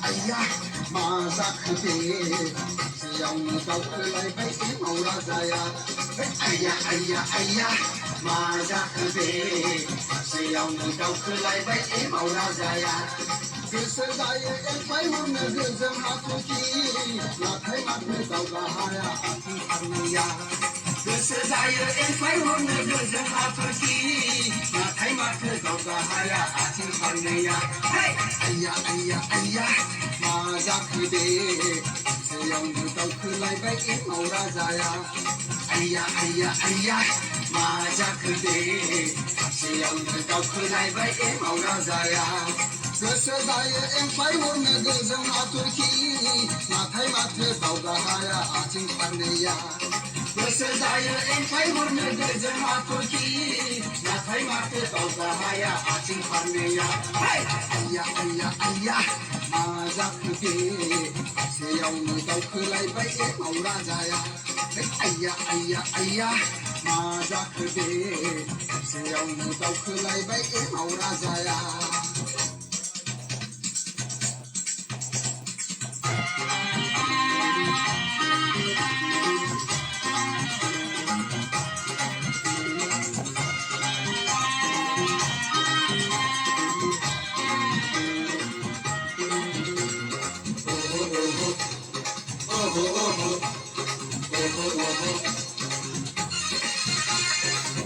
Aya, mazak de, siyang tawklay bay imawrazaya. Aya, mazak de, siyang tawklay bay imawrazaya. Keserdaya ekbay hurna gözüm hatuki, natay matme tawgahaya ating arniya. Keserdaya ekbay hurna gözüm hatuki, natay matme tawgahaya ating arniya. Aya, mazak de, siyang tawklay bay imawrazaya. Aya, mazak de, siyang tawklay bay imawrazaya. Keserdaya ekbay hurna gözüm hatuki, natay matme tawgahaya ating arniya. Keserdaya ekbay hurna gözüm hatuki, natay matme tawgahaya ating arniya. Aya, mazak de, siyang tawklay bay imawrazaya. Aya, mazak de, siyang tawklay bay imawrazaya.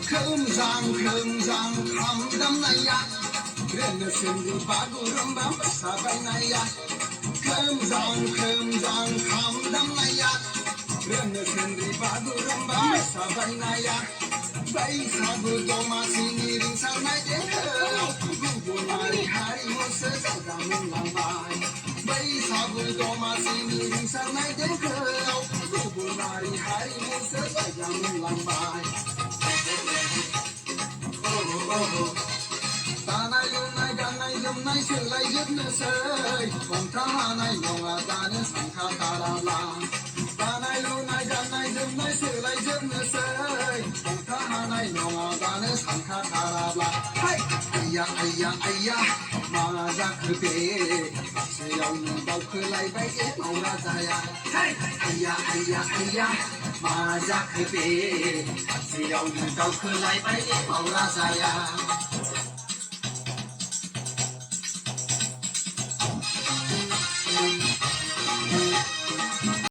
Kemzang hamdam naya, rena sendi baguram bam sabay naya. Kemzang hamdam naya, rena sendi baguram bam sabay naya. Bay sabu doma siniring sanay dekhaw, gugu mari hari mo sa sagaming lamay. Bay sabu doma siniring sanay dekhaw, gugu mari hari mo sa sagaming lamay. Tanay lunay ganay lumnay silay judnasay, pangkahanay nonga danin sangka tarablang. Tanay lunay ganay lumnay silay judnasay, pangkahanay nonga danin sangka tarablang. Aya, mazak de, siyang tawklay bay imawrazaya. Aya, mazak de, siyang tawklay bay imawrazaya.